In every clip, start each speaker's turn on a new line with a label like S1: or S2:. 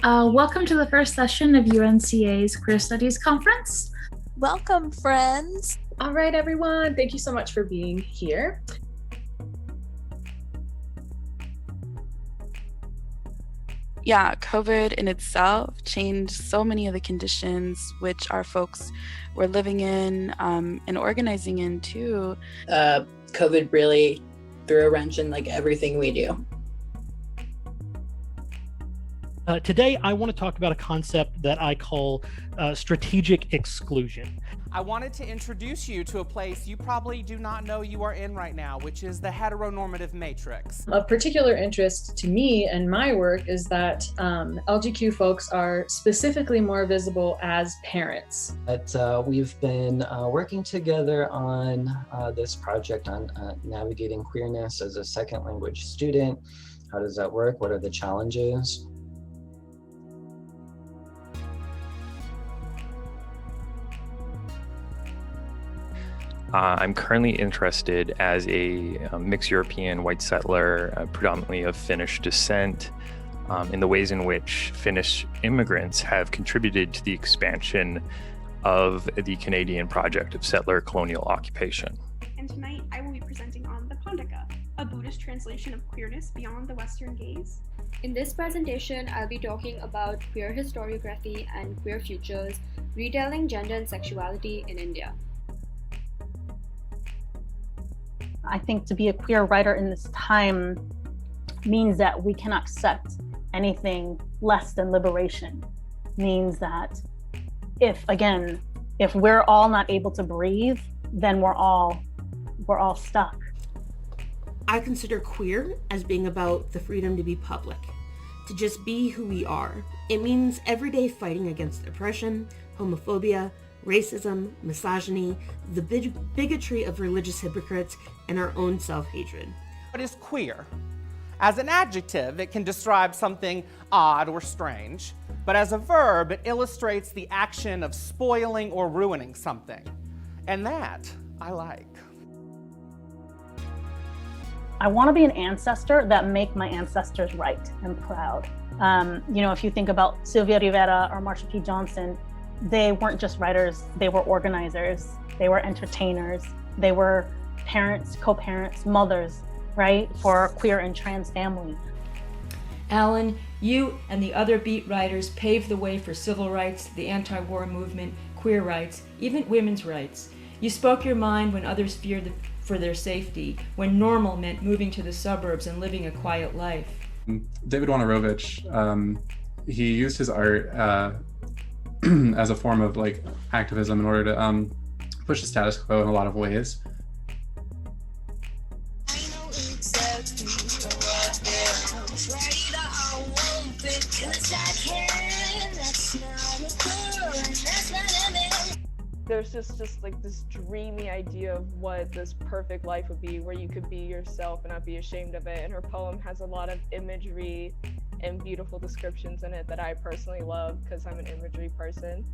S1: Welcome to the first session of UNCA's Queer Studies Conference.
S2: Welcome, friends.
S3: All right, everyone. Thank you so much for being here.
S4: Yeah, COVID in itself changed so many of the conditions which our folks were living in and organizing in too.
S5: COVID really threw a wrench in everything we do.
S6: Today, I want to talk about a concept that I call strategic exclusion.
S7: I wanted to introduce you to a place you probably do not know you are in right now, which is the heteronormative matrix.
S3: Of particular interest to me and my work is that LGQ folks are specifically more visible as parents.
S8: We've been working together on this project on navigating queerness as a second language student. How does that work? What are the challenges?
S9: I'm currently interested as a mixed European white settler, predominantly of Finnish descent, in the ways in which Finnish immigrants have contributed to the expansion of the Canadian project of settler colonial occupation.
S10: And tonight I will be presenting on the Pandaka, a Buddhist translation of queerness beyond the Western gaze.
S11: In this presentation, I'll be talking about queer historiography and queer futures, retelling gender and sexuality in India.
S12: I think to be a queer writer in this time means that we can accept anything less than liberation. Means that if we're all not able to breathe, then we're all stuck.
S13: I consider queer as being about the freedom to be public, to just be who we are. It means everyday fighting against oppression, homophobia, racism, misogyny, the bigotry of religious hypocrites, and our own self-hatred.
S7: What is queer? As an adjective, it can describe something odd or strange, but as a verb, it illustrates the action of spoiling or ruining something. And that I like.
S12: I want to be an ancestor that make my ancestors right and proud. If you think about Sylvia Rivera or Marsha P. Johnson, they weren't just writers, they were organizers, they were entertainers, they were parents, co-parents, mothers, right, for queer and trans family.
S14: Alan, you and the other beat writers paved the way for civil rights, the anti-war movement, queer rights, even women's rights. You spoke your mind when others feared for their safety, when normal meant moving to the suburbs and living a quiet life.
S15: David Wojnarowicz, he used his art as a form of activism in order to push the status quo in a lot of ways.
S16: There's just this dreamy idea of what this perfect life would be, where you could be yourself and not be ashamed of it. And her poem has a lot of imagery and beautiful descriptions in it that I personally love because I'm an imagery person.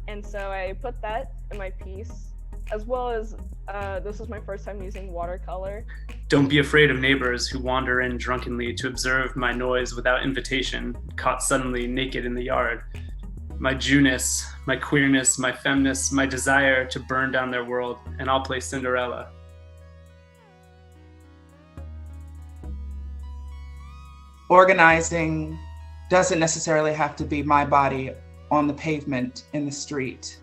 S16: And so I put that in my piece, as well as this was my first time using watercolor.
S17: Don't be afraid of neighbors who wander in drunkenly to observe my noise without invitation, caught suddenly naked in the yard. My Jewness, my queerness, my femness, my desire to burn down their world, and I'll play Cinderella.
S18: Organizing doesn't necessarily have to be my body on the pavement in the street.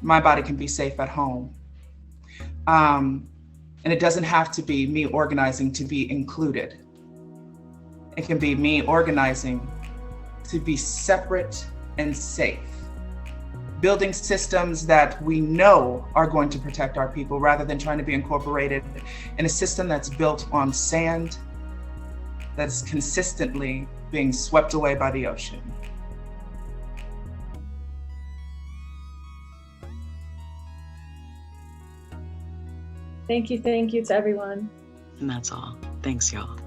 S18: My body can be safe at home. And it doesn't have to be me organizing to be included. It can be me organizing to be separate and safe. Building systems that we know are going to protect our people rather than trying to be incorporated in a system that's built on sand, that's consistently being swept away by the ocean.
S3: Thank you to everyone.
S5: And that's all. Thanks, y'all.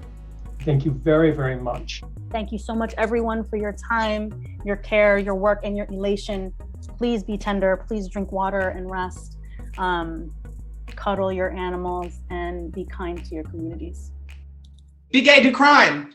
S6: Thank you very, very much.
S12: Thank you so much, everyone, for your time, your care, your work, and your elation. Please be tender, please drink water and rest. Cuddle your animals and be kind to your communities.
S18: Be gay, do crime.